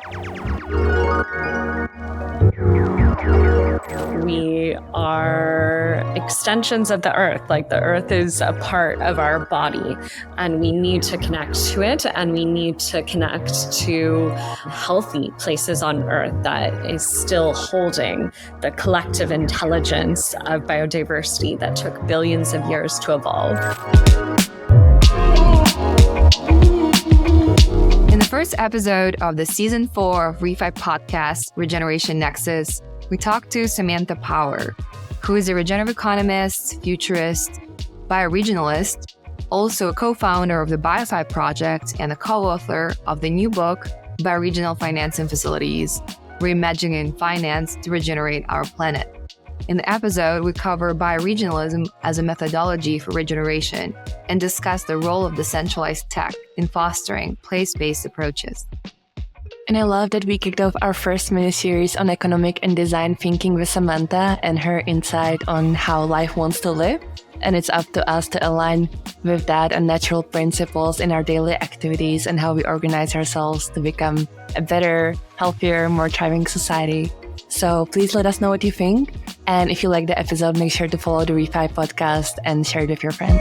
We are extensions of the earth. Like the earth is a part of our body, and we need to connect to it, and we need to connect to healthy places on earth that is still holding the collective intelligence of biodiversity that took billions of years to evolve. In the first episode of the Season 4 of ReFi Podcast, Regeneration Nexus, we talked to Samantha Power, who is a regenerative economist, futurist, bioregionalist, also a co-founder of the BioFi Project and a co-author of the new book, Bioregional Finance and Facilities, Reimagining Finance to Regenerate Our Planet. In the episode, we cover bioregionalism as a methodology for regeneration and discuss the role of decentralized tech in fostering place-based approaches. And I love that we kicked off our first mini-series on economic and design thinking with Samantha and her insight on how life wants to live. And it's up to us to align with that and natural principles in our daily activities and how we organize ourselves to become a better, healthier, more thriving society. So please let us know what you think. And if you like the episode, make sure to follow the ReFi podcast and share it with your friends.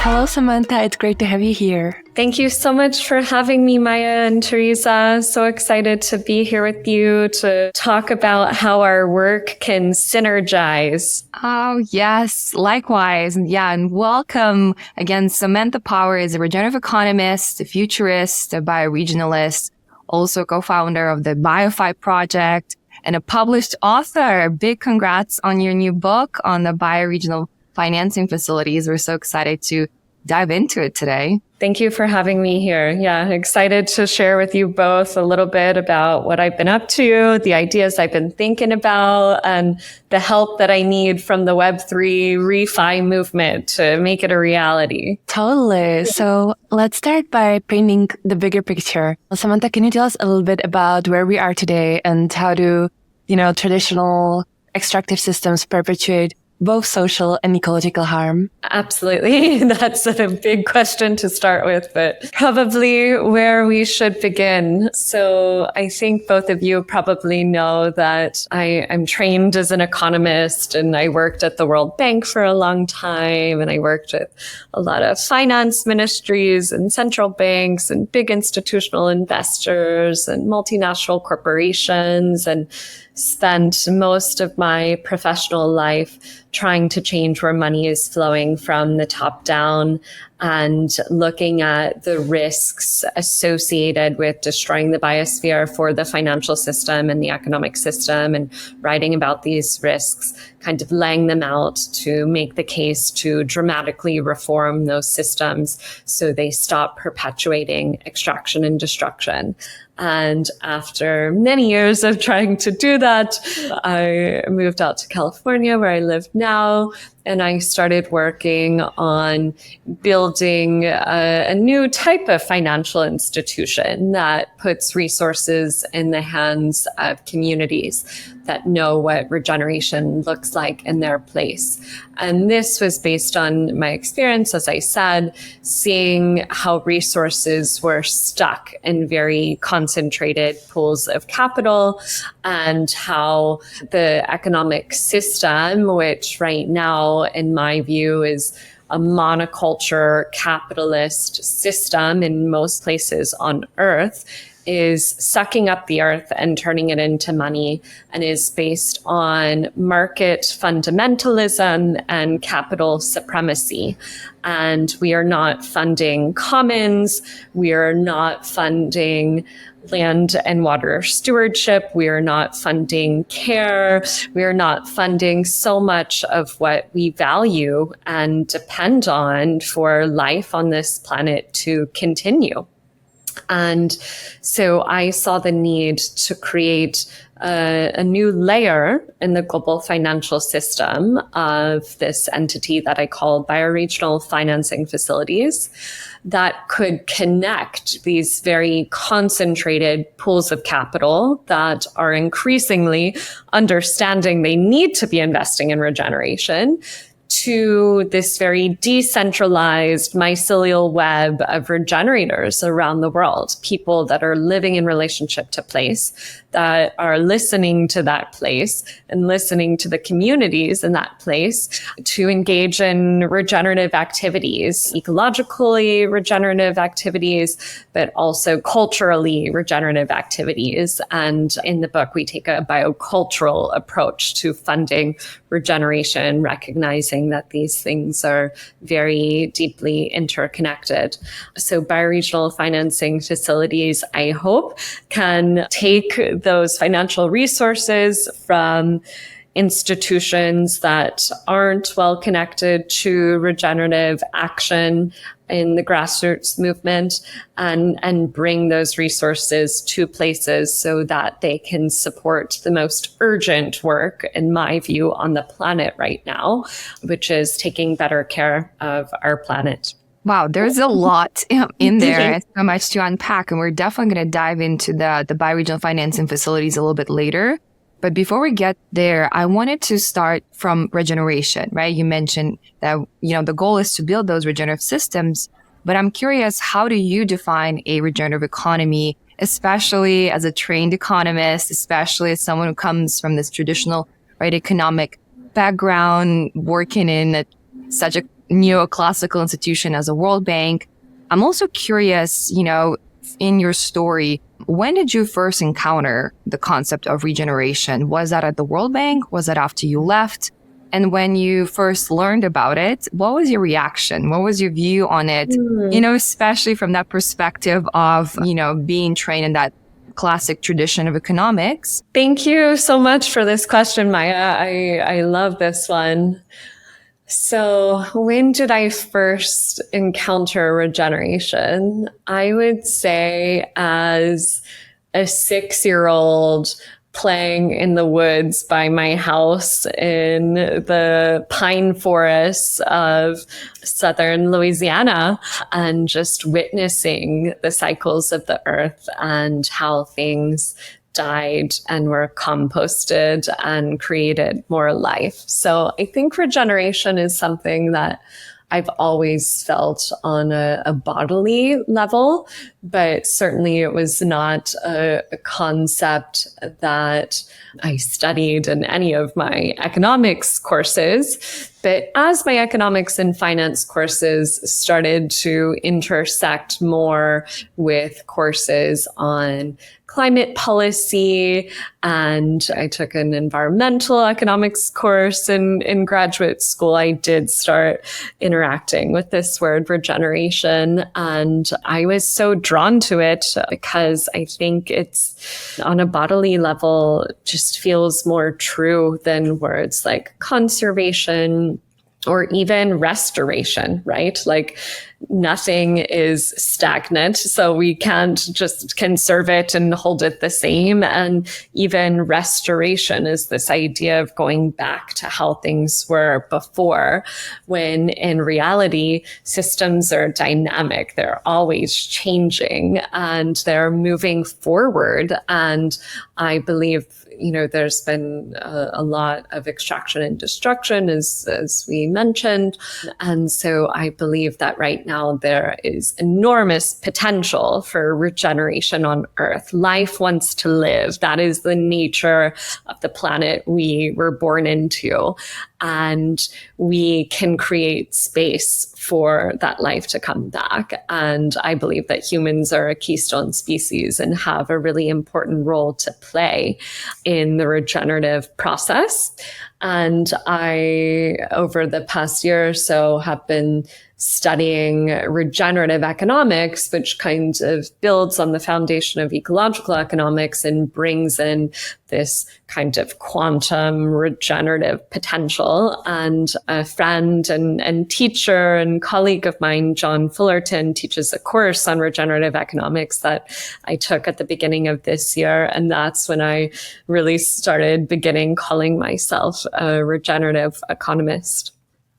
Hello, Samantha. It's great to have you here. Thank you so much for having me, Maya and Tereza. So excited to be here with you to talk about how our work can synergize. Oh, yes. Likewise. Yeah. And welcome again. Samantha Power is a regenerative economist, a futurist, a bioregionalist, also co-founder of the BioFi Project and a published author. Big congrats on your new book on the Bioregional Finance and Facilities. We're so excited to dive into it today. Thank you for having me here. Yeah, excited to share with you both a little bit about what I've been up to, the ideas I've been thinking about, and the help that I need from the Web3 ReFi movement to make it a reality. Totally. So let's start by painting the bigger picture. Samantha, can you tell us a little bit about where we are today and how do, traditional extractive systems perpetuate both social and ecological harm? Absolutely. That's a big question to start with, but probably where we should begin. So I think both of you probably know that I'm trained as an economist, and I worked at the World Bank for a long time, and I worked with a lot of finance ministries and central banks and big institutional investors and multinational corporations, and spent most of my professional life trying to change where money is flowing from the top down and looking at the risks associated with destroying the biosphere for the financial system and the economic system, and writing about these risks, kind of laying them out to make the case to dramatically reform those systems so they stop perpetuating extraction and destruction. And after many years of trying to do that, I moved out to California, where I live now, and I started working on building a new type of financial institution that puts resources in the hands of communities that know what regeneration looks like in their place. And this was based on my experience, as I said, seeing how resources were stuck in very concentrated pools of capital, and how the economic system, which right now, in my view, is a monoculture capitalist system in most places on Earth, is sucking up the earth and turning it into money, and is based on market fundamentalism and capital supremacy. And we are not funding commons. We are not funding land and water stewardship. We are not funding care. We are not funding so much of what we value and depend on for life on this planet to continue. And so I saw the need to create a new layer in the global financial system of this entity that I call Bioregional Finance and Facilities, that could connect these very concentrated pools of capital that are increasingly understanding they need to be investing in regeneration to this very decentralized mycelial web of regenerators around the world, people that are living in relationship to place, that are listening to that place and listening to the communities in that place to engage in regenerative activities, ecologically regenerative activities, but also culturally regenerative activities. And in the book, we take a biocultural approach to funding regeneration, recognizing that these things are very deeply interconnected. So bioregional financing facilities, I hope, can take those financial resources from institutions that aren't well connected to regenerative action in the grassroots movement and bring those resources to places so that they can support the most urgent work, in my view, on the planet right now, which is taking better care of our planet. Wow, there's a lot in there and so much to unpack. And we're definitely going to dive into the bioregional finance and facilities a little bit later. But before we get there, I wanted to start from regeneration, right? You mentioned that, the goal is to build those regenerative systems. But I'm curious, how do you define a regenerative economy, especially as a trained economist, especially as someone who comes from this traditional, right, economic background, working in such a neoclassical institution as a World Bank? I'm also curious, in your story, when did you first encounter the concept of regeneration? Was that at the World Bank? Was that after you left? And when you first learned about it, what was your reaction? What was your view on it? Especially from that perspective of, being trained in that classic tradition of economics. Thank you so much for this question, Maya. I love this one. So when did I first encounter regeneration? I would say as a 6-year-old playing in the woods by my house in the pine forests of southern Louisiana and just witnessing the cycles of the earth and how things died and were composted and created more life. So I think regeneration is something that I've always felt on a bodily level, but certainly it was not a concept that I studied in any of my economics courses. But as my economics and finance courses started to intersect more with courses on climate policy, and I took an environmental economics course in graduate school, I did start interacting with this word regeneration. And I was so drawn to it because I think it's on a bodily level just feels more true than words like conservation or even restoration, right? Like nothing is stagnant, so we can't just conserve it and hold it the same. And even restoration is this idea of going back to how things were before, when in reality, systems are dynamic. They're always changing and they're moving forward. And I believe there's been a lot of extraction and destruction, as we mentioned. And so I believe that right now there is enormous potential for regeneration on Earth. Life wants to live. That is the nature of the planet we were born into. And we can create space for that life to come back. And I believe that humans are a keystone species and have a really important role to play in the regenerative process. And I, over the past year or so, have been studying regenerative economics, which kind of builds on the foundation of ecological economics and brings in this kind of quantum regenerative potential. And a friend and teacher and colleague of mine, John Fullerton, teaches a course on regenerative economics that I took at the beginning of this year. And that's when I really started beginning calling myself a regenerative economist.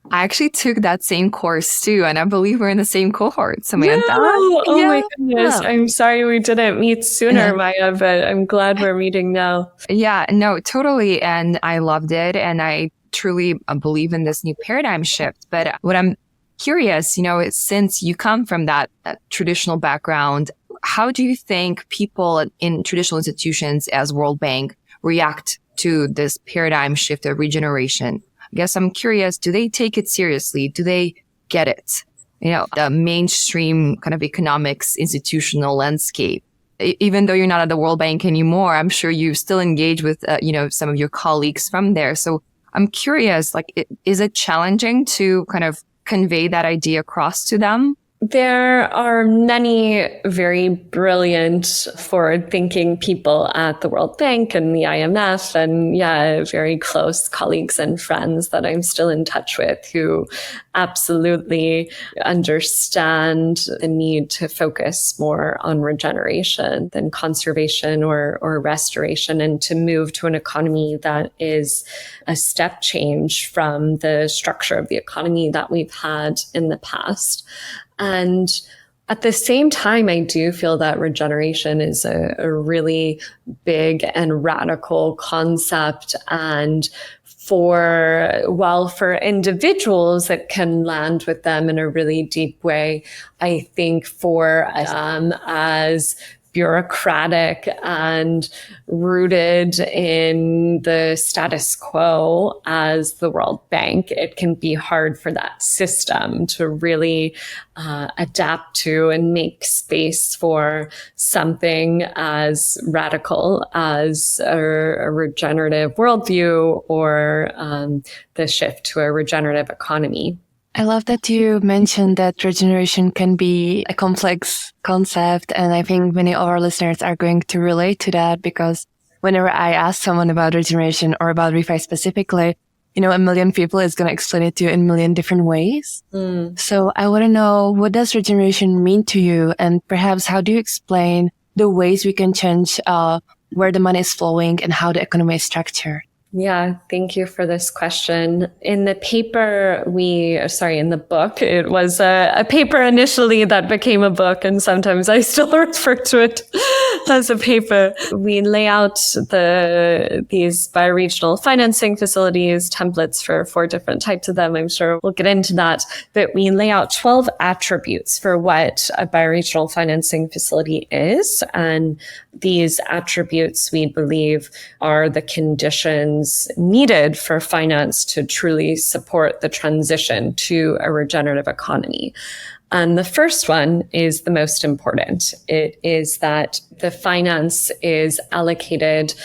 I actually took that same course too, and I believe we're in the same cohort, Samantha. No! Oh my goodness. I'm sorry we didn't meet sooner, Maya, but I'm glad we're meeting now. Yeah, no, totally. And I loved it. And I truly believe in this new paradigm shift. But what I'm curious, is since you come from that traditional background, how do you think people in traditional institutions as World Bank react to this paradigm shift of regeneration? I guess I'm curious, do they take it seriously? Do they get it? The mainstream kind of economics institutional landscape. Even though you're not at the World Bank anymore, I'm sure you still engage with, some of your colleagues from there. So I'm curious, is it challenging to kind of convey that idea across to them? There are many very brilliant, forward-thinking people at the World Bank and the IMF, and very close colleagues and friends that I'm still in touch with who absolutely understand the need to focus more on regeneration than conservation or restoration, and to move to an economy that is a step change from the structure of the economy that we've had in the past. And at the same time, I do feel that regeneration is a really big and radical concept. And for individuals, it can land with them in a really deep way. I think for as bureaucratic and rooted in the status quo as the World Bank, it can be hard for that system to really adapt to and make space for something as radical as a regenerative worldview or the shift to a regenerative economy. I love that you mentioned that regeneration can be a complex concept, and I think many of our listeners are going to relate to that, because whenever I ask someone about regeneration or about ReFi specifically, a million people is going to explain it to you in a million different ways. So I want to know, what does regeneration mean to you? And perhaps how do you explain the ways we can change where the money is flowing and how the economy is structured? Yeah, thank you for this question. In the book, it was a paper initially that became a book, and sometimes I still refer to it as a paper. We lay out these bioregional financing facilities, templates for 4 different types of them. I'm sure we'll get into that. But we lay out 12 attributes for what a bioregional financing facility is. And these attributes, we believe, are the conditions needed for finance to truly support the transition to a regenerative economy. And the first one is the most important. It is that the finance is allocated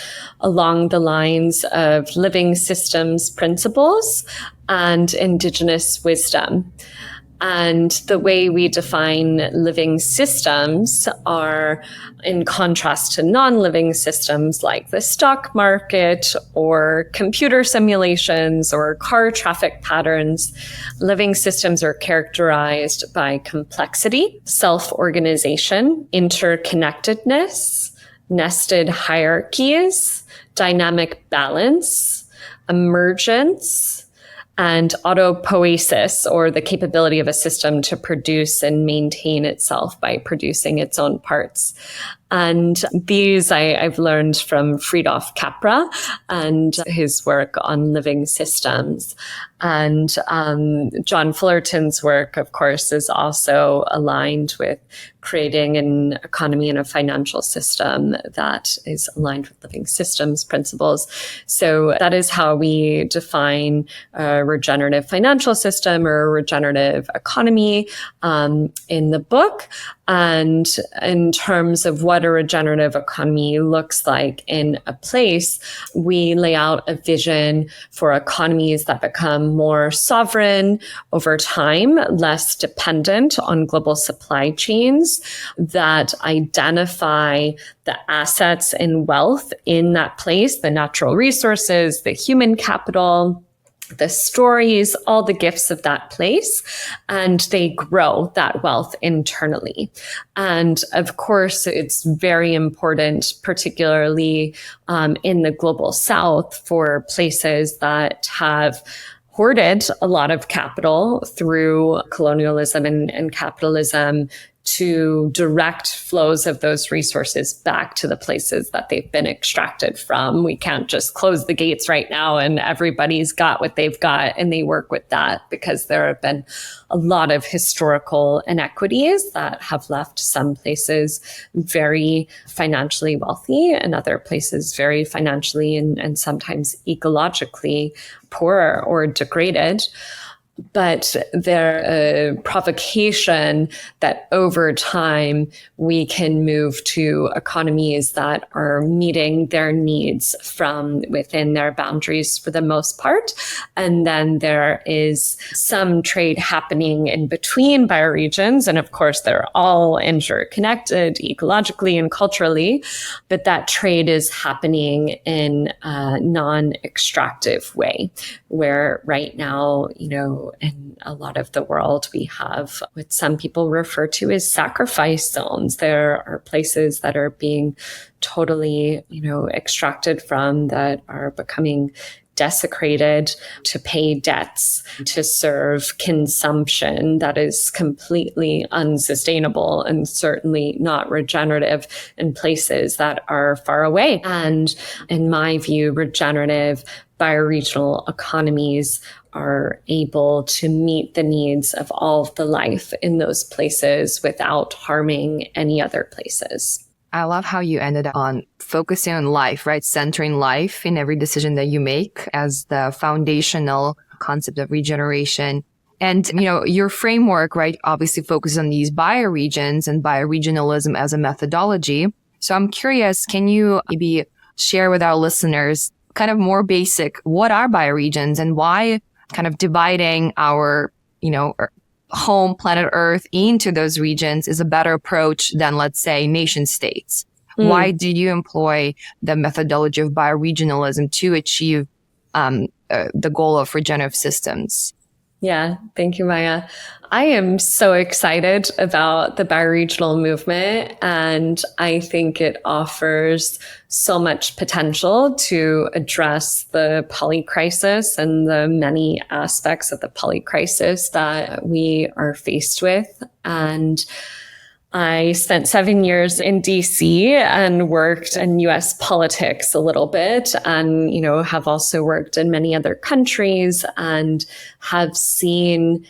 along the lines of living systems principles and indigenous wisdom. And the way we define living systems are in contrast to non-living systems like the stock market or computer simulations or car traffic patterns. Living systems are characterized by complexity, self-organization, interconnectedness, nested hierarchies, dynamic balance, emergence, and autopoiesis, or the capability of a system to produce and maintain itself by producing its own parts. And these I've learned from Fridtjof Capra and his work on living systems. And John Fullerton's work, of course, is also aligned with creating an economy and a financial system that is aligned with living systems principles. So that is how we define a regenerative financial system or a regenerative economy in the book. And in terms of what a regenerative economy looks like in a place, we lay out a vision for economies that become more sovereign over time, less dependent on global supply chains, that identify the assets and wealth in that place, the natural resources, the human capital, the stories, all the gifts of that place, and they grow that wealth internally. And of course, it's very important, particularly in the global South, for places that have hoarded a lot of capital through colonialism and capitalism, to direct flows of those resources back to the places that they've been extracted from. We can't just close the gates right now and everybody's got what they've got and they work with that, because there have been a lot of historical inequities that have left some places very financially wealthy and other places very financially and sometimes ecologically poorer or degraded. But they're a provocation that over time we can move to economies that are meeting their needs from within their boundaries for the most part. And then there is some trade happening in between bioregions. And of course, they're all interconnected ecologically and culturally, but that trade is happening in a non-extractive way, where right now, in a lot of the world, we have what some people refer to as sacrifice zones. There are places that are being totally, extracted from, that are becoming desecrated to pay debts, to serve consumption that is completely unsustainable and certainly not regenerative in places that are far away. And in my view, regenerative bioregional economies are able to meet the needs of all of the life in those places without harming any other places. I love how you ended on focusing on life, right? Centering life in every decision that you make as the foundational concept of regeneration. And, your framework, right, obviously focuses on these bioregions and bioregionalism as a methodology. So I'm curious, can you maybe share with our listeners kind of more basic, what are bioregions and why kind of dividing our, home planet Earth into those regions is a better approach than, let's say, nation states? Why do you employ the methodology of bioregionalism to achieve the goal of regenerative systems? Yeah, thank you, Maya. I am so excited about the bioregional movement, and I think it offers so much potential to address the polycrisis and the many aspects of the polycrisis that we are faced with. And I spent 7 years in DC and worked in US politics a little bit, and, have also worked in many other countries and have seen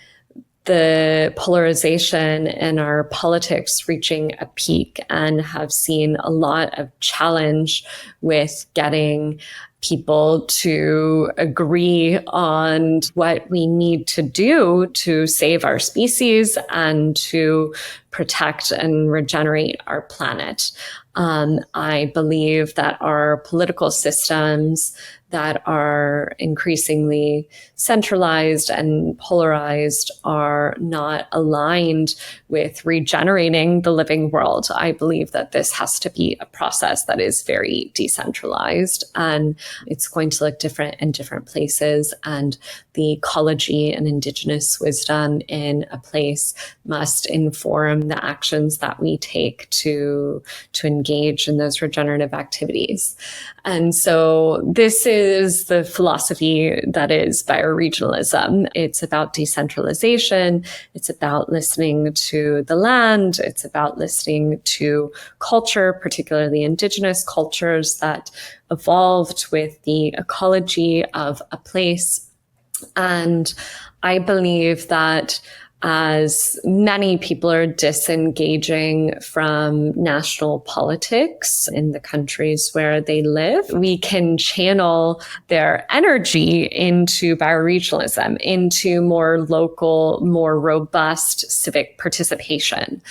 the polarization in our politics reaching a peak, and have seen a lot of challenge with getting people to agree on what we need to do to save our species and to protect and regenerate our planet. I believe that our political systems that are increasingly centralized and polarized are not aligned with regenerating the living world. I believe that this has to be a process that is very decentralized, and it's going to look different in different places. And the ecology and indigenous wisdom in a place must inform the actions that we take to engage in those regenerative activities. And so this is the philosophy that is bioregionalism. It's about decentralization. It's about listening to the land. It's about listening to culture, particularly indigenous cultures that evolved with the ecology of a place. And I believe that as many people are disengaging from national politics in the countries where they live, we can channel their energy into bioregionalism, into more local, more robust civic participation.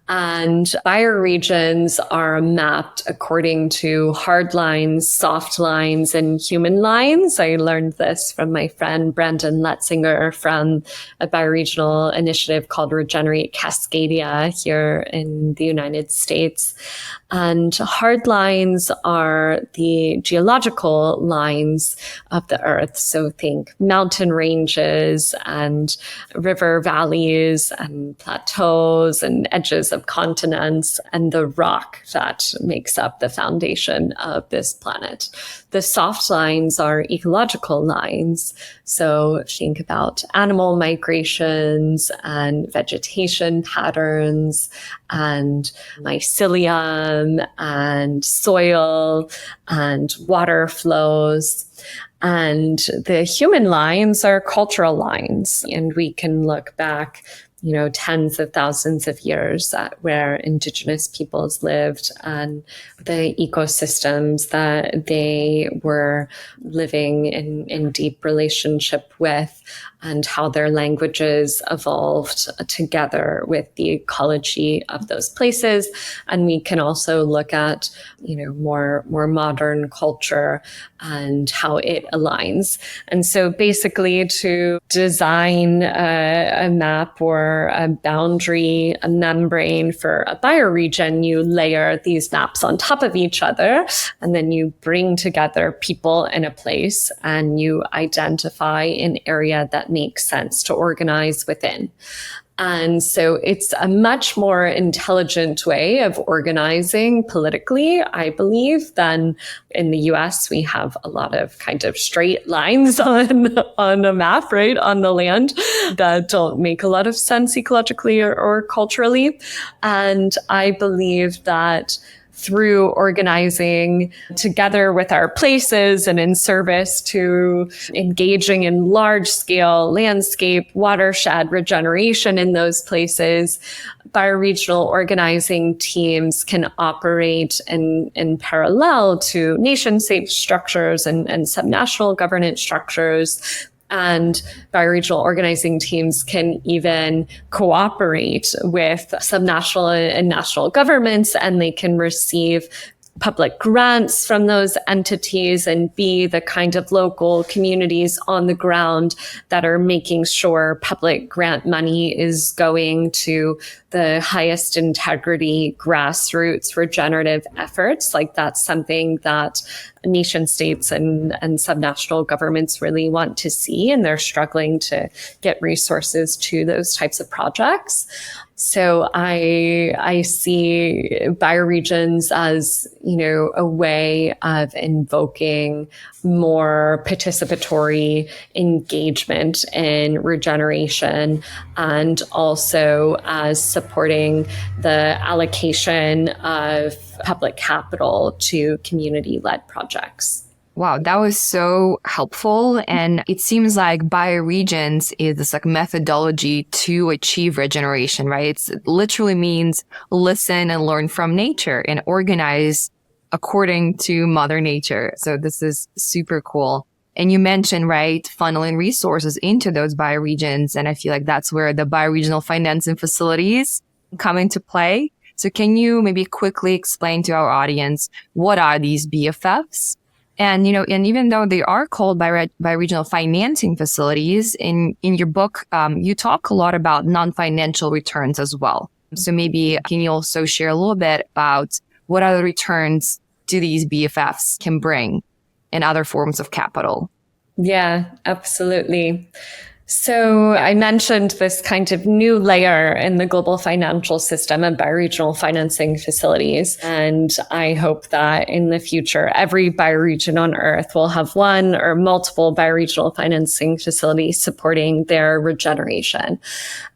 And bioregions are mapped according to hard lines, soft lines, and human lines. I learned this from my friend Brandon Letzinger from a bioregional initiative called Regenerate Cascadia here in the United States. And hard lines are the geological lines of the earth. So think mountain ranges and river valleys and plateaus and edges of of continents and the rock that makes up the foundation of this planet. The soft lines are ecological lines. So think about animal migrations and vegetation patterns and mycelium and soil and water flows. And the human lines are cultural lines. And we can look back, tens of thousands of years at where indigenous peoples lived and the ecosystems that they were living in deep relationship with, and how their languages evolved together with the ecology of those places. And we can also look at, more modern culture and how it aligns. And so basically to design a map or a boundary, a membrane for a bioregion, you layer these maps on top of each other, and then you bring together people in a place and you identify an area that makes sense to organize within. And so it's a much more intelligent way of organizing politically, I believe, than in the US. We have a lot of kind of straight lines on a map, right, on the land that don't make a lot of sense ecologically or culturally. And I believe that through organizing together with our places and in service to engaging in large-scale landscape, watershed regeneration in those places, bioregional organizing teams can operate in parallel to nation-state structures and subnational governance structures. And bioregional organizing teams can even cooperate with subnational and national governments, and they can receive public grants from those entities and be the kind of local communities on the ground that are making sure public grant money is going to the highest integrity grassroots regenerative efforts. Like that's something that nation states and subnational governments really want to see, and they're struggling to get resources to those types of projects. So I see bioregions as, a way of invoking more participatory engagement in regeneration, and also as supporting the allocation of public capital to community-led projects. Wow, that was so helpful. And it seems like bioregions is this methodology to achieve regeneration, right? It literally means listen and learn from nature and organize according to Mother Nature. So this is super cool. And you mentioned, right, funneling resources into those bioregions. And I feel like that's where the Bioregional Finance and Facilities come into play. So can you maybe quickly explain to our audience, what are these BFFs? And, and even though they are called bioregional financing facilities, in your book, you talk a lot about non-financial returns as well. So maybe can you also share a little bit about what other returns do these BFFs can bring and other forms of capital? Yeah, absolutely. So I mentioned this kind of new layer in the global financial system of bioregional financing facilities. And I hope that in the future, every bioregion on Earth will have one or multiple bioregional financing facilities supporting their regeneration.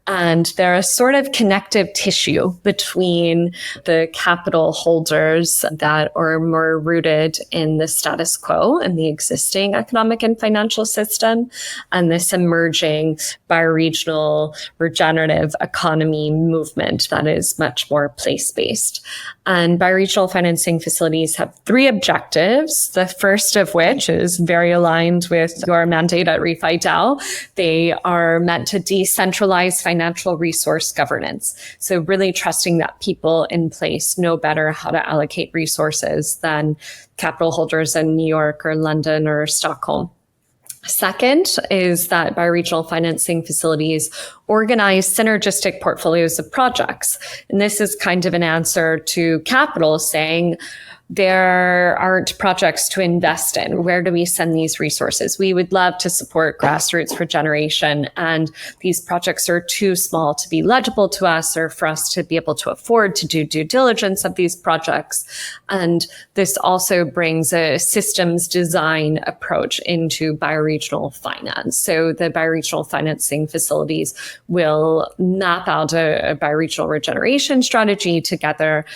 And they're a sort of connective tissue between the capital holders that are more rooted in the status quo and the existing economic and financial system, and this emerging bioregional regenerative economy movement that is much more place-based. And bioregional financing facilities have three objectives, the first of which is very aligned with your mandate at ReFi DAO. They are meant to decentralize financial resource governance. So really trusting that people in place know better how to allocate resources than capital holders in New York or London or Stockholm. Second is that bioregional financing facilities organize synergistic portfolios of projects. And this is kind of an answer to capital saying, there aren't projects to invest in. Where do we send these resources? We would love to support grassroots regeneration, and these projects are too small to be legible to us or for us to be able to afford to do due diligence of these projects. And this also brings a systems design approach into bioregional finance. So the bioregional financing facilities will map out a bioregional regeneration strategy together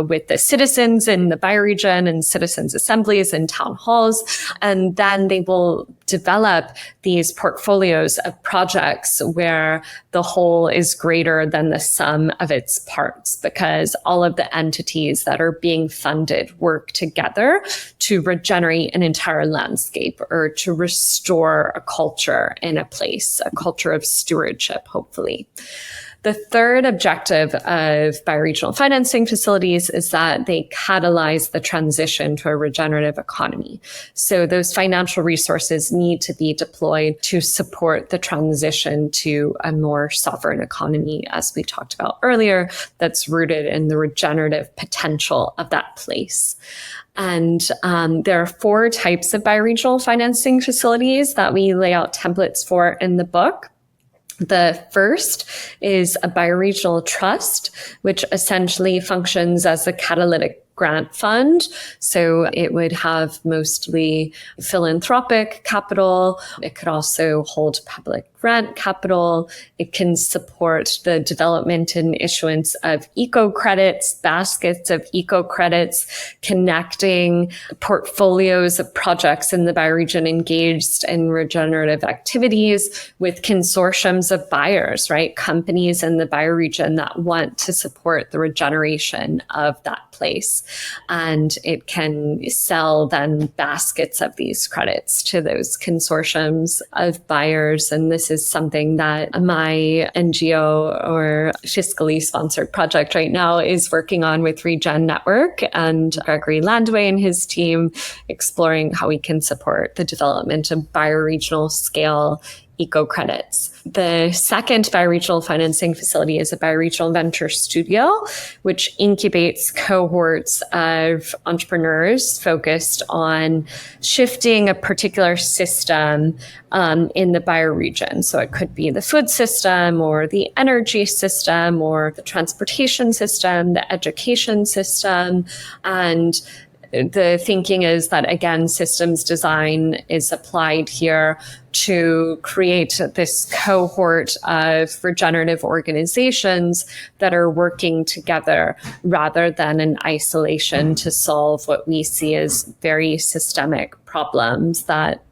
with the citizens in the bioregion and citizens assemblies and town halls. And then they will develop these portfolios of projects where the whole is greater than the sum of its parts, because all of the entities that are being funded work together to regenerate an entire landscape or to restore a culture in a place, a culture of stewardship, hopefully. The third objective of bioregional financing facilities is that they catalyze the transition to a regenerative economy. So those financial resources need to be deployed to support the transition to a more sovereign economy, as we talked about earlier, that's rooted in the regenerative potential of that place. And there are 4 types of bioregional financing facilities that we lay out templates for in the book. The first is a bioregional trust, which essentially functions as a catalytic grant fund. So it would have mostly philanthropic capital. It could also hold public grant capital. It can support the development and issuance of eco-credits, baskets of eco-credits, connecting portfolios of projects in the bioregion engaged in regenerative activities with consortiums of buyers, right? Companies in the bioregion that want to support the regeneration of that place. And it can sell then baskets of these credits to those consortiums of buyers. And this is something that my NGO or fiscally sponsored project right now is working on with Regen Network and Gregory Landway and his team, exploring how we can support the development of bioregional scale eco-credits. The second bioregional financing facility is a bioregional venture studio, which incubates cohorts of entrepreneurs focused on shifting a particular system in the bioregion. So it could be the food system or the energy system or the transportation system, the education system. And the thinking is that, again, systems design is applied here to create this cohort of regenerative organizations that are working together rather than in isolation to solve what we see as very systemic problems that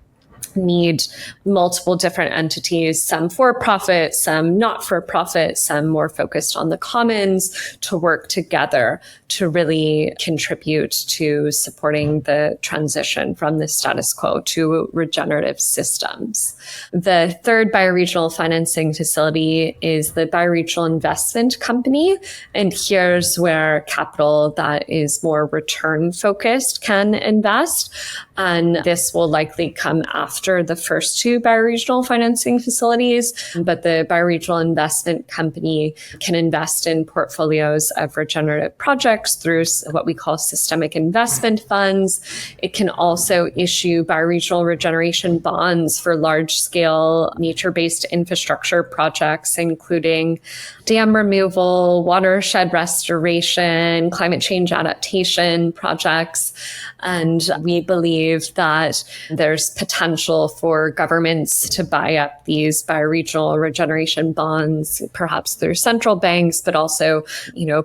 need multiple different entities, some for-profit, some not-for-profit, some more focused on the commons, to work together to really contribute to supporting the transition from the status quo to regenerative systems. The third bioregional financing facility is the Bioregional Investment Company. And here's where capital that is more return-focused can invest. And this will likely come after the first 2 bioregional financing facilities. But the Bioregional Investment Company can invest in portfolios of regenerative projects through what we call systemic investment funds. It can also issue bioregional regeneration bonds for large-scale nature-based infrastructure projects, including dam removal, watershed restoration, climate change adaptation projects. And we believe that there's potential for governments to buy up these bioregional regeneration bonds, perhaps through central banks, but also,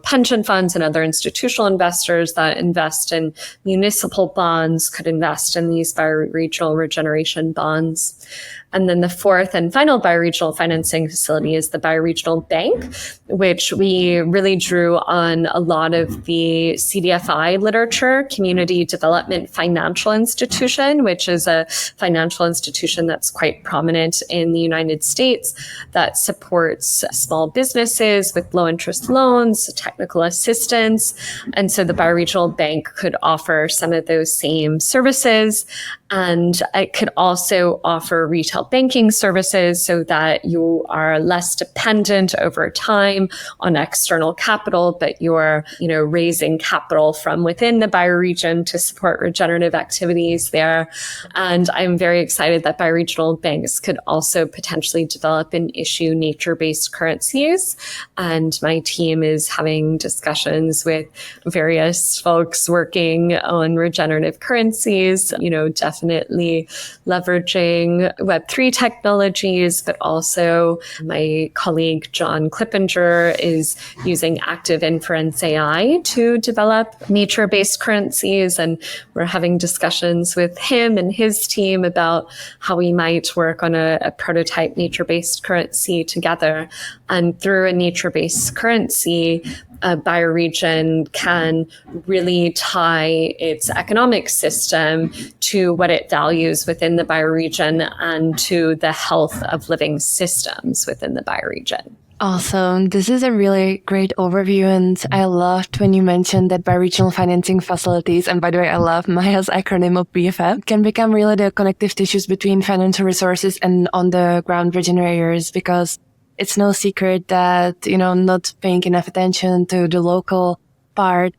pension funds and other institutional investors that invest in municipal bonds could invest in these bioregional regeneration bonds. And then the fourth and final bioregional financing facility is the Bioregional Bank, which we really drew on a lot of the CDFI literature, Community Development Financial Institution, which is a financial institution that's quite prominent in the United States that supports small businesses with low interest loans, technical assistance. And so the Bioregional Bank could offer some of those same services. And it could also offer retail banking services so that you are less dependent over time on external capital, but you're, raising capital from within the bioregion to support regenerative activities there. And I'm very excited that bioregional banks could also potentially develop and issue nature-based currencies. And my team is having discussions with various folks working on regenerative currencies, definitely leveraging Web3 technologies, but also my colleague John Clippinger is using active inference AI to develop nature-based currencies. And we're having discussions with him and his team about how we might work on a prototype nature-based currency together. And through a nature-based currency, a bioregion can really tie its economic system to what it values within the bioregion and to the health of living systems within the bioregion. Awesome. This is a really great overview. And I loved when you mentioned that bioregional financing facilities, and by the way, I love Maya's acronym of BFF, can become really the connective tissues between financial resources and on the ground regenerators, because it's no secret that, not paying enough attention to the local part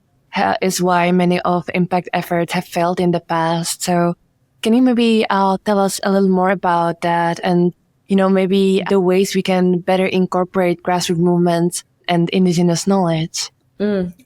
is why many of impact efforts have failed in the past. So can you maybe tell us a little more about that and, maybe the ways we can better incorporate grassroots movements and indigenous knowledge?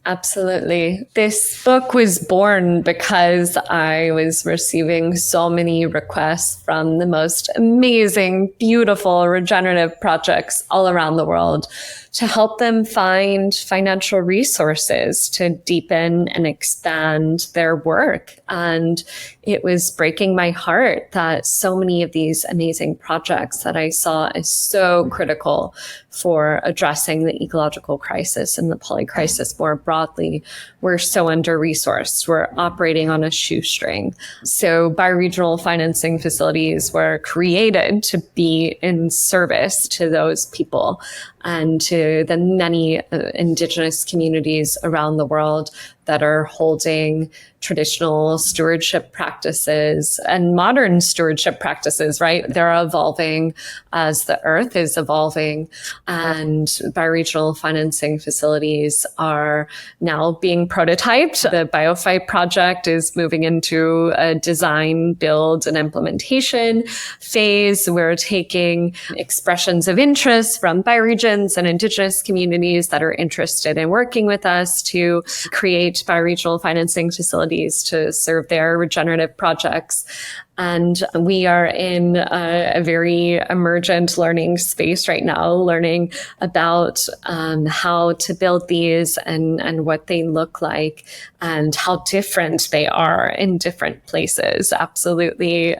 Absolutely. This book was born because I was receiving so many requests from the most amazing, beautiful regenerative projects all around the world to help them find financial resources to deepen and expand their work. And it was breaking my heart that so many of these amazing projects that I saw as so critical for addressing the ecological crisis and the poly crisis more broadly were so under-resourced. We're operating on a shoestring. So bioregional financing facilities were created to be in service to those people and to the many indigenous communities around the world that are holding traditional stewardship practices and modern stewardship practices, right? They're evolving as the earth is evolving, and bioregional financing facilities are now being prototyped. The BioFi Project is moving into a design, build, and implementation phase. We're taking expressions of interest from bioregions and indigenous communities that are interested in working with us to create bioregional financing facilities to serve their regenerative projects. And we are in a very emergent learning space right now, learning about how to build these and what they look like and how different they are in different places. Absolutely.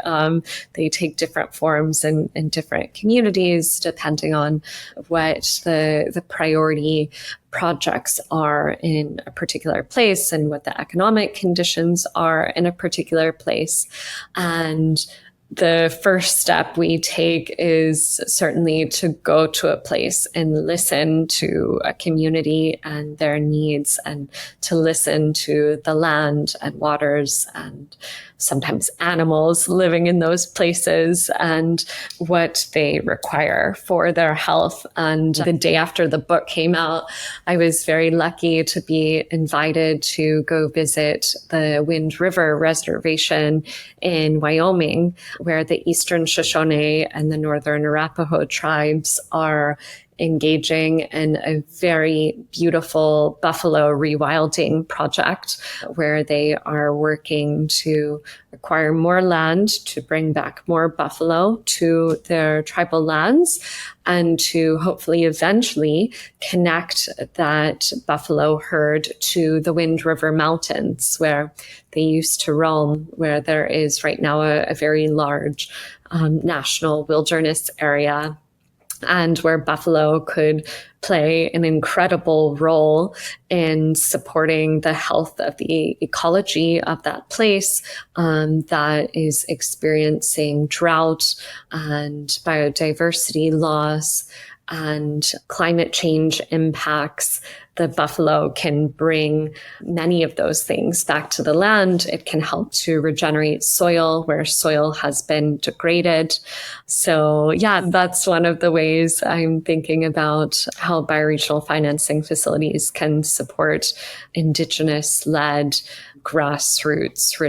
They take different forms in different communities, depending on what the priority projects are in a particular place and what the economic conditions are in a particular place. And the first step we take is certainly to go to a place and listen to a community and their needs, and to listen to the land and waters and sometimes animals living in those places and what they require for their health. And the day after the book came out, I was very lucky to be invited to go visit the Wind River Reservation in Wyoming, where the Eastern Shoshone and the Northern Arapaho tribes are engaging in a very beautiful buffalo rewilding project where they are working to acquire more land to bring back more buffalo to their tribal lands and to hopefully eventually connect that buffalo herd to the Wind River Mountains where they used to roam, where there is right now a very large national wilderness area, and where buffalo could play an incredible role in supporting the health of the ecology of that place that is experiencing drought and biodiversity loss and climate change impacts the buffalo can bring many of those things back to the land. It can help to regenerate soil where soil has been degraded. So yeah, that's one of the ways I'm thinking about how bioregional financing facilities can support indigenous-led grassroots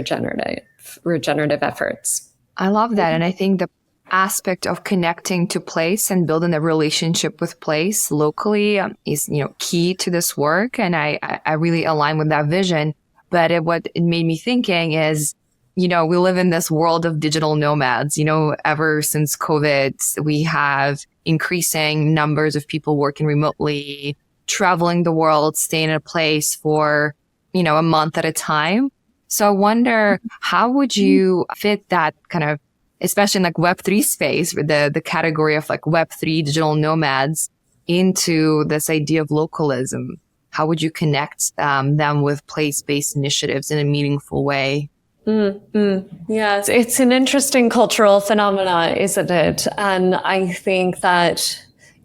regenerative efforts. I love that. And I think the aspect of connecting to place and building a relationship with place locally is, key to this work. And I really align with that vision. But what it made me thinking is, we live in this world of digital nomads. Ever since COVID, we have increasing numbers of people working remotely, traveling the world, staying in a place for, a month at a time. So I wonder, how would you fit that kind of, especially in like Web3 space, the category of like Web3 digital nomads into this idea of localism? How would you connect them with place-based initiatives in a meaningful way? Yeah, it's an interesting cultural phenomena, isn't it? And I think that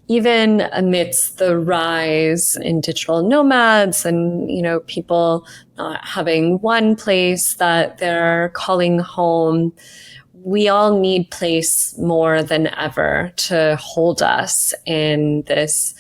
even amidst the rise in digital nomads and, people not having one place that they're calling home, we all need place more than ever to hold us in this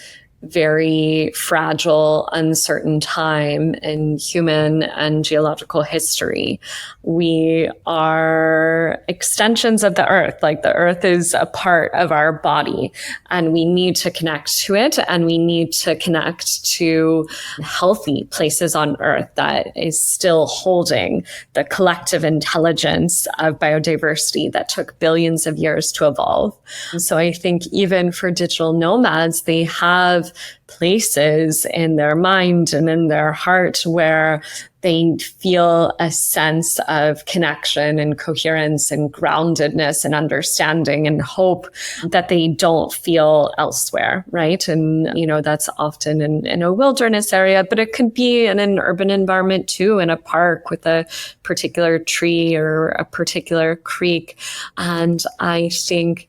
very fragile, uncertain time in human and geological history. We are extensions of the earth. Like the earth is a part of our body and we need to connect to it, and we need to connect to healthy places on earth that is still holding the collective intelligence of biodiversity that took billions of years to evolve. So I think even for digital nomads, they have places in their mind and in their heart where they feel a sense of connection and coherence and groundedness and understanding and hope that they don't feel elsewhere, right? And, that's often in a wilderness area, but it could be in an urban environment too, in a park with a particular tree or a particular creek. And I think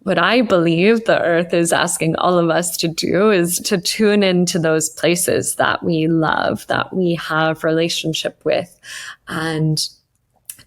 what I believe the earth is asking all of us to do is to tune into those places that we love, that we have relationship with, and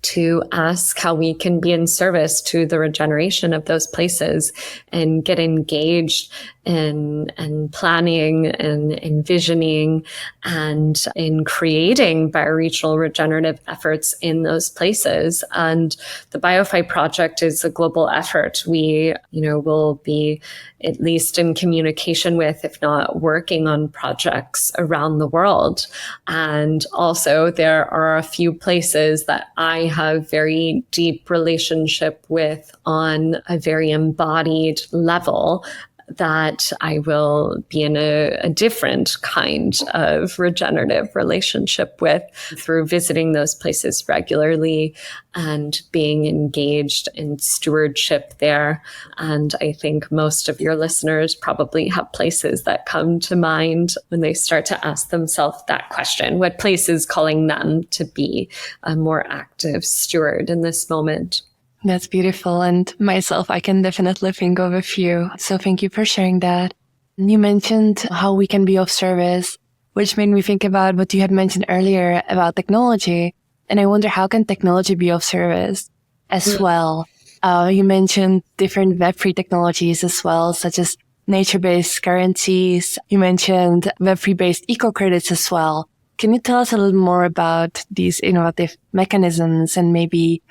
to ask how we can be in service to the regeneration of those places and get engaged in planning and envisioning and in creating bioregional regenerative efforts in those places. And the BioFi Project is a global effort. We, will be at least in communication with, if not working on projects around the world. And also there are a few places that I have very deep relationship with on a very embodied level that I will be in a different kind of regenerative relationship with through visiting those places regularly and being engaged in stewardship there. And I think most of your listeners probably have places that come to mind when they start to ask themselves that question: what place is calling them to be a more active steward in this moment? That's beautiful. And myself, I can definitely think of a few. So thank you for sharing that. You mentioned how we can be of service, which made me think about what you had mentioned earlier about technology. And I wonder, how can technology be of service as well? You mentioned different Web3 technologies as well, such as nature-based currencies. You mentioned Web3-based eco-credits as well. Can you tell us a little more about these innovative mechanisms and maybe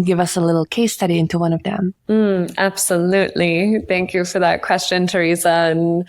give us a little case study into one of them? Absolutely. Thank you for that question, Tereza. And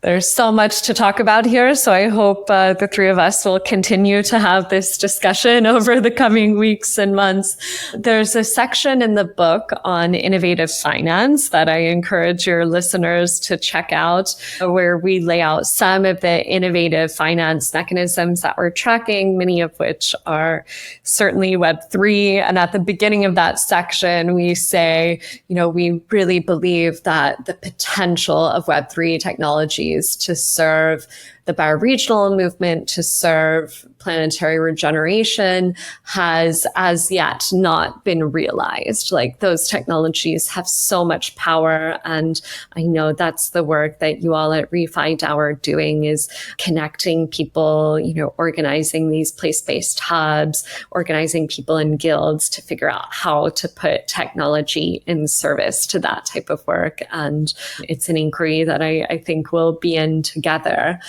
there's so much to talk about here. So I hope the three of us will continue to have this discussion over the coming weeks and months. There's a section in the book on innovative finance that I encourage your listeners to check out, where we lay out some of the innovative finance mechanisms that we're tracking, many of which are certainly Web3. And at the beginning of that section, we say, we really believe that the potential of Web3 technologies to serve the bioregional movement to serve planetary regeneration has as yet not been realized. Like, those technologies have so much power. And I know that's the work that you all at ReFi DAO are doing, is connecting people, organizing these place-based hubs, organizing people in guilds to figure out how to put technology in service to that type of work. And it's an inquiry that I think we'll be in together.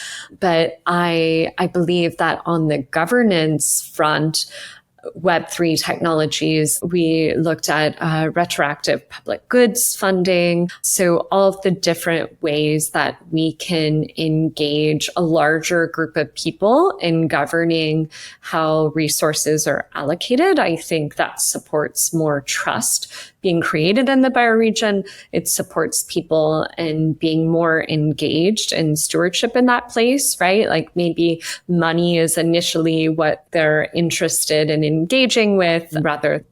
But I believe that on the governance front, Web3 technologies, we looked at retroactive public goods funding. So all of the different ways that we can engage a larger group of people in governing how resources are allocated. I think that supports more trust being created in the bioregion. It supports people in being more engaged in stewardship in that place, right? Like, maybe money is initially what they're interested in engaging with, rather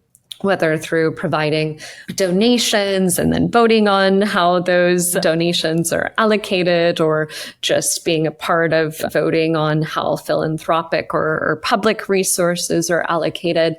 whether through providing donations and then voting on how those donations are allocated, or just being a part of voting on how philanthropic or public resources are allocated.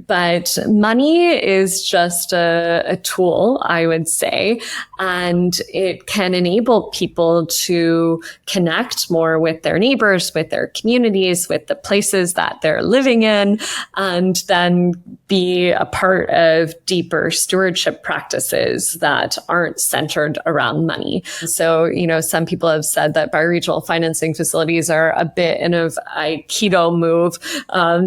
But money is just a tool, I would say, and it can enable people to connect more with their neighbors, with their communities, with the places that they're living in, and then be a part of deeper stewardship practices that aren't centered around money. So, some people have said that bioregional financing facilities are a bit in a Aikido move.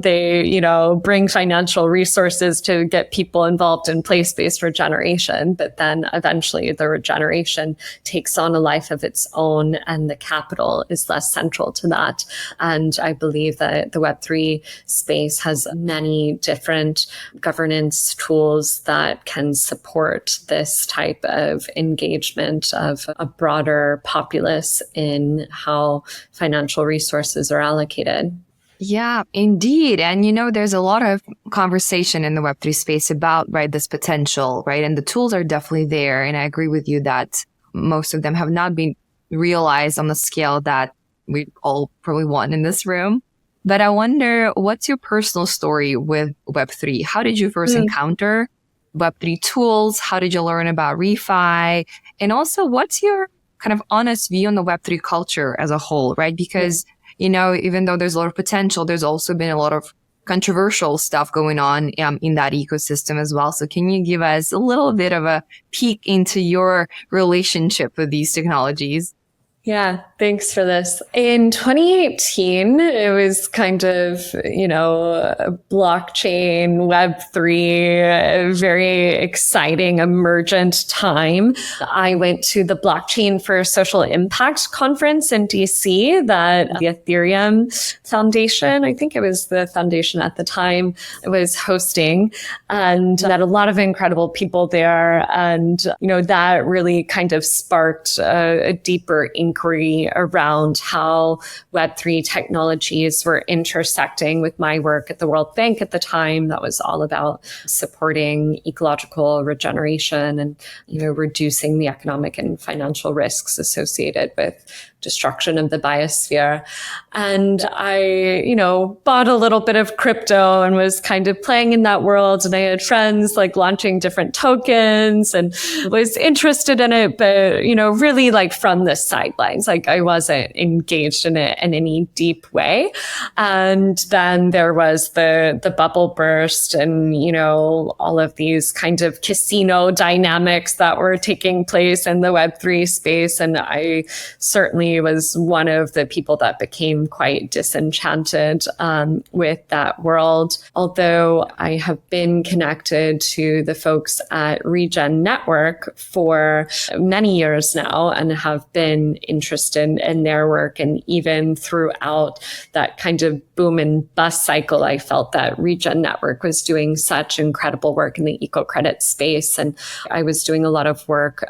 They, bring financial resources to get people involved in place-based regeneration, but then eventually the regeneration takes on a life of its own, and the capital is less central to that. And I believe that the Web3 space has many different governance tools that can support this type of engagement of a broader populace in how financial resources are allocated. Yeah, indeed. And, there's a lot of conversation in the Web3 space about, this potential, right? And the tools are definitely there. And I agree with you that most of them have not been realized on the scale that we all probably want in this room. But I wonder, what's your personal story with Web3? How did you first encounter Web3 tools? How did you learn about ReFi? And also, what's your kind of honest view on the Web3 culture as a whole, right? Because even though there's a lot of potential, there's also been a lot of controversial stuff going on in that ecosystem as well. So can you give us a little bit of a peek into your relationship with these technologies? Yeah, thanks for this. In 2018, it was kind of, blockchain, Web3, a very exciting, emergent time. I went to the Blockchain for Social Impact conference in DC that the Ethereum Foundation, I think it was the foundation at the time, was hosting, and met a lot of incredible people there. And, that really kind of sparked a deeper inquiry around how Web3 technologies were intersecting with my work at the World Bank at the time. That was all about supporting ecological regeneration and, reducing the economic and financial risks associated with destruction of the biosphere. And I, bought a little bit of crypto and was kind of playing in that world. And I had friends launching different tokens and was interested in it, but, really from the sidelines. I wasn't engaged in it in any deep way. And then there was the bubble burst and, all of these kind of casino dynamics that were taking place in the Web3 space. And I certainly was one of the people that became quite disenchanted with that world. Although I have been connected to the folks at Regen Network for many years now and have been interested in their work. And even throughout that kind of boom and bust cycle, I felt that Regen Network was doing such incredible work in the eco credit space. And I was doing a lot of work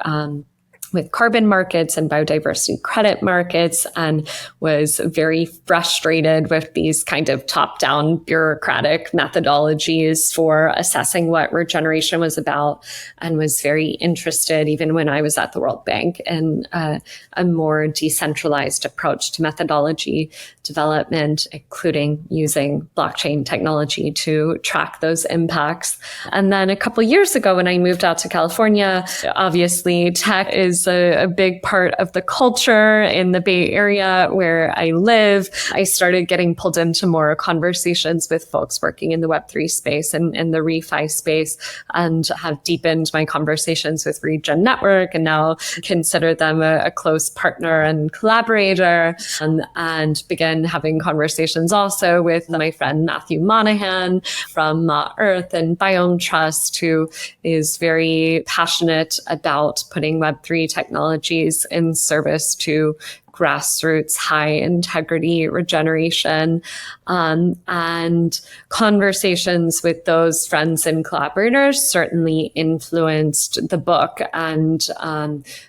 with carbon markets and biodiversity credit markets, and was very frustrated with these kind of top-down bureaucratic methodologies for assessing what regeneration was about, and was very interested, even when I was at the World Bank, in a more decentralized approach to methodology development, including using blockchain technology to track those impacts. And then a couple of years ago, when I moved out to California, obviously tech is a big part of the culture in the Bay Area where I live. I started getting pulled into more conversations with folks working in the Web3 space and the ReFi space, and have deepened my conversations with Regen Network, and now consider them a close partner and collaborator, and began having conversations also with my friend Matthew Monahan from Earth and Biome Trust, who is very passionate about putting Web3 technologies in service to grassroots, high integrity regeneration, and conversations with those friends and collaborators certainly influenced the book and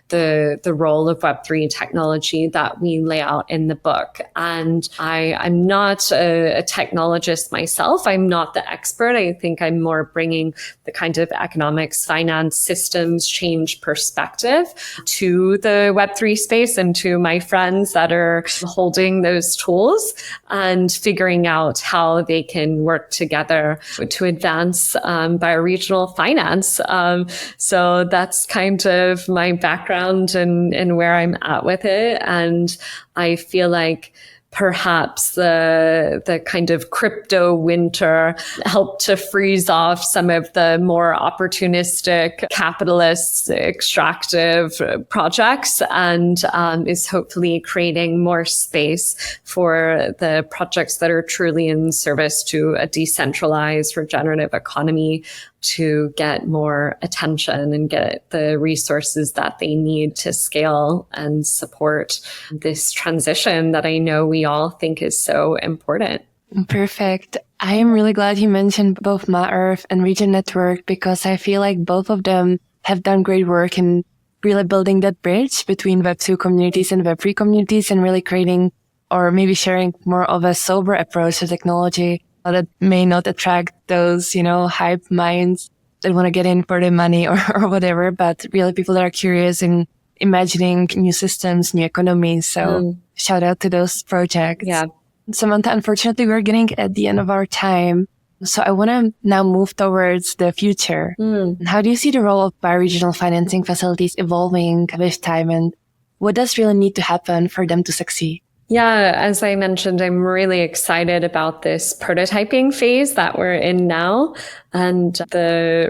the role of Web3 technology that we lay out in the book. And I'm not a technologist myself. I'm not the expert. I think I'm more bringing the kind of economics, finance, systems change perspective to the Web3 space and to my friends that are holding those tools, and figuring out how they can work together to advance bioregional finance. So that's kind of my background and where I'm at with it. And I feel like perhaps the kind of crypto winter helped to freeze off some of the more opportunistic, capitalist, extractive projects, and is hopefully creating more space for the projects that are truly in service to a decentralized, regenerative economy to get more attention and get the resources that they need to scale and support this transition that I know we all think is so important. Perfect. I am really glad you mentioned both Earth and Regen Network, because I feel like both of them have done great work in really building that bridge between Web2 communities and Web3 communities, and really creating, or maybe sharing, more of a sober approach to technology that may not attract those, hype minds that want to get in for the money or whatever, but really people that are curious in imagining new systems, new economies. So shout out to those projects. Yeah. Samantha, unfortunately, we're getting at the end of our time. So I want to now move towards the future. How do you see the role of bioregional financing facilities evolving with time, and what does really need to happen for them to succeed? Yeah, as I mentioned, I'm really excited about this prototyping phase that we're in now. And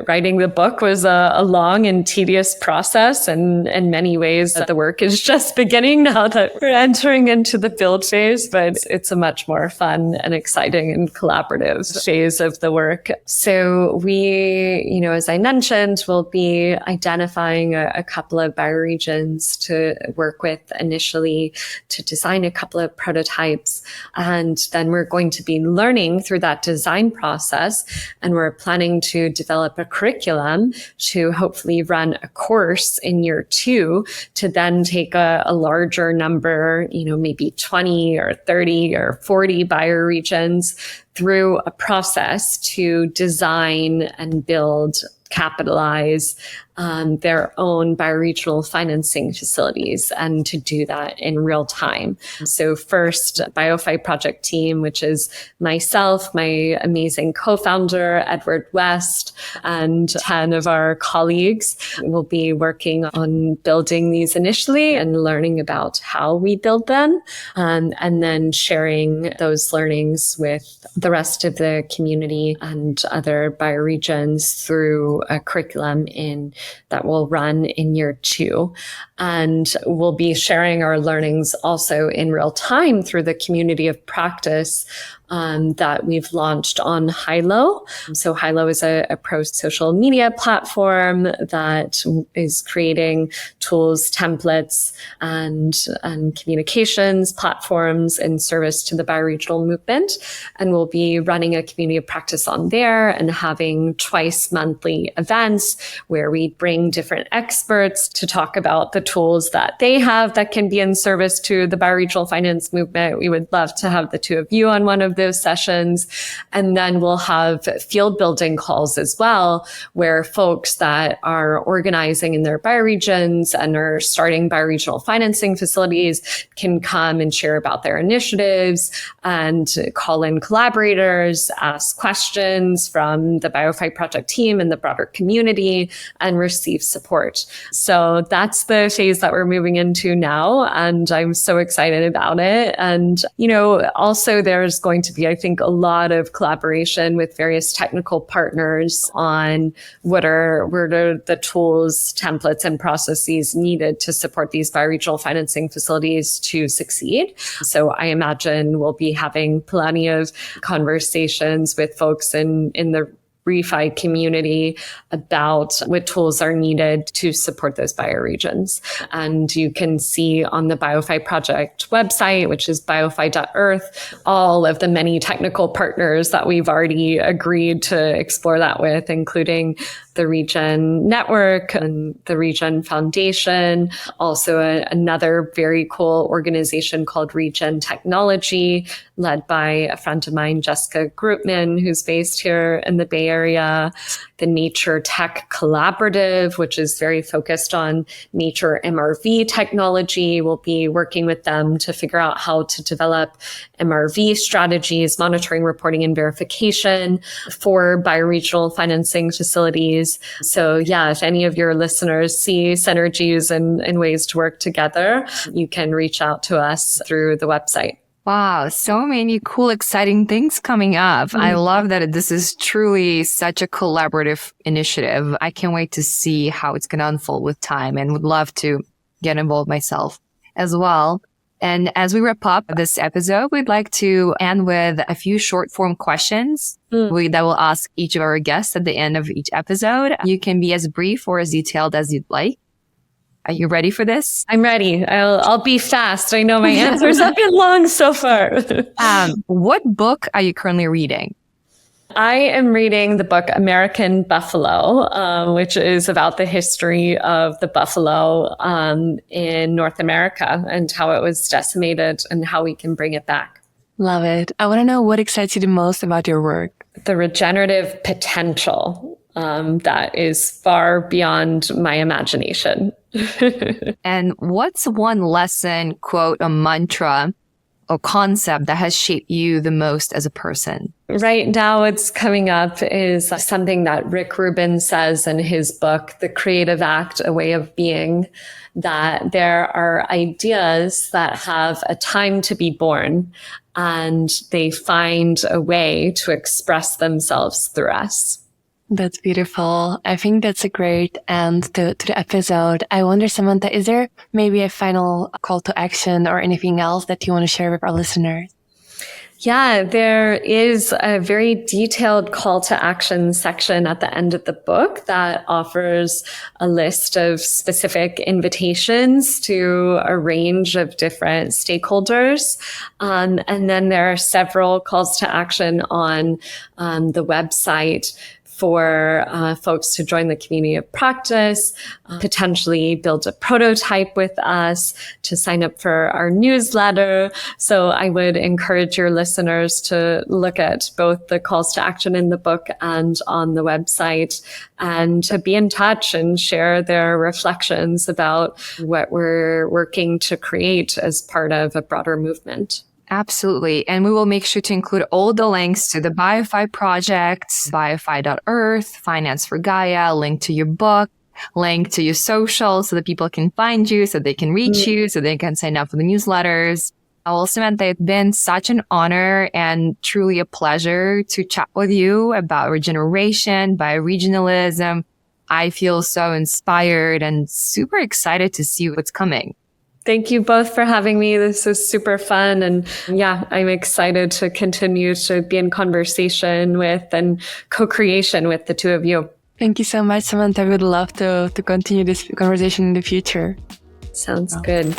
writing the book was a long and tedious process. And in many ways, the work is just beginning now that we're entering into the build phase. But it's a much more fun and exciting and collaborative phase of the work. So we, as I mentioned, will be identifying a couple of bioregions to work with initially to design a couple of prototypes. And then we're going to be learning through that design process. And we're planning to develop a curriculum to hopefully run a course in year 2 to then take a larger number, maybe 20 or 30 or 40 bioregions through a process to design and build, capitalize their own bioregional financing facilities, and to do that in real time. So first, BioFi Project team, which is myself, my amazing co-founder, Edward West, and 10 of our colleagues will be working on building these initially and learning about how we build them, and then sharing those learnings with the rest of the community and other bioregions through a curriculum that will run in year 2. And we'll be sharing our learnings also in real time through the community of practice that we've launched on Hilo. So Hilo is a pro-social media platform that is creating tools, templates, and communications platforms in service to the bioregional movement. And we'll be running a community of practice on there and having twice monthly events where we bring different experts to talk about the tools that they have that can be in service to the bioregional finance movement. We would love to have the two of you on one of those sessions. And then we'll have field building calls as well, where folks that are organizing in their bioregions and are starting bioregional financing facilities can come and share about their initiatives and call in collaborators, ask questions from the BioFi Project team and the broader community, and receive support. So that's the phase that we're moving into now. And I'm so excited about it. And, also there's going to be, I think, a lot of collaboration with various technical partners on what are the tools, templates, and processes needed to support these bioregional financing facilities to succeed. So I imagine we'll be having plenty of conversations with folks in the ReFi community about what tools are needed to support those bioregions. And you can see on the BioFi Project website, which is biofi.earth, all of the many technical partners that we've already agreed to explore that with, including the Regen Network and the Regen Foundation, also another very cool organization called Regen Technology, led by a friend of mine, Jessica Grootman, who's based here in the Bay Area, the Nature Tech Collaborative, which is very focused on nature MRV technology. We'll be working with them to figure out how to develop MRV strategies, monitoring, reporting, and verification for bioregional financing facilities. So yeah, if any of your listeners see synergies and ways to work together, you can reach out to us through the website. Wow, so many cool, exciting things coming up. I love that this is truly such a collaborative initiative. I can't wait to see how it's going to unfold with time and would love to get involved myself as well. And as we wrap up this episode, we'd like to end with a few short form questions that we'll ask each of our guests at the end of each episode. You can be as brief or as detailed as you'd like. Are you ready for this? I'm ready. I'll be fast. I know my answers have been long so far. What book are you currently reading? I am reading the book American Buffalo, which is about the history of the buffalo in North America and how it was decimated and how we can bring it back. Love it. I want to know what excites you the most about your work. The regenerative potential that is far beyond my imagination. And what's one lesson, quote, a mantra or concept that has shaped you the most as a person? Right now, what's coming up is something that Rick Rubin says in his book, The Creative Act, A Way of Being, that there are ideas that have a time to be born and they find a way to express themselves through us. That's beautiful. I think that's a great end to the episode. I wonder, Samantha, is there maybe a final call to action or anything else that you want to share with our listeners? Yeah, there is a very detailed call to action section at the end of the book that offers a list of specific invitations to a range of different stakeholders. And then there are several calls to action on the website for folks to join the community of practice, potentially build a prototype with us, to sign up for our newsletter. So I would encourage your listeners to look at both the calls to action in the book and on the website, and to be in touch and share their reflections about what we're working to create as part of a broader movement. Absolutely. And we will make sure to include all the links to the BioFi Project, biofi.earth, Finance for Gaia, link to your book, link to your social so that people can find you, so they can reach you, so they can sign up for the newsletters. Well, Samantha, it's been such an honor and truly a pleasure to chat with you about regeneration, bioregionalism. I feel so inspired and super excited to see what's coming. Thank you both for having me. This was super fun. And yeah, I'm excited to continue to be in conversation with and co-creation with the two of you. Thank you so much, Samantha. I would love to continue this conversation in the future. Sounds good.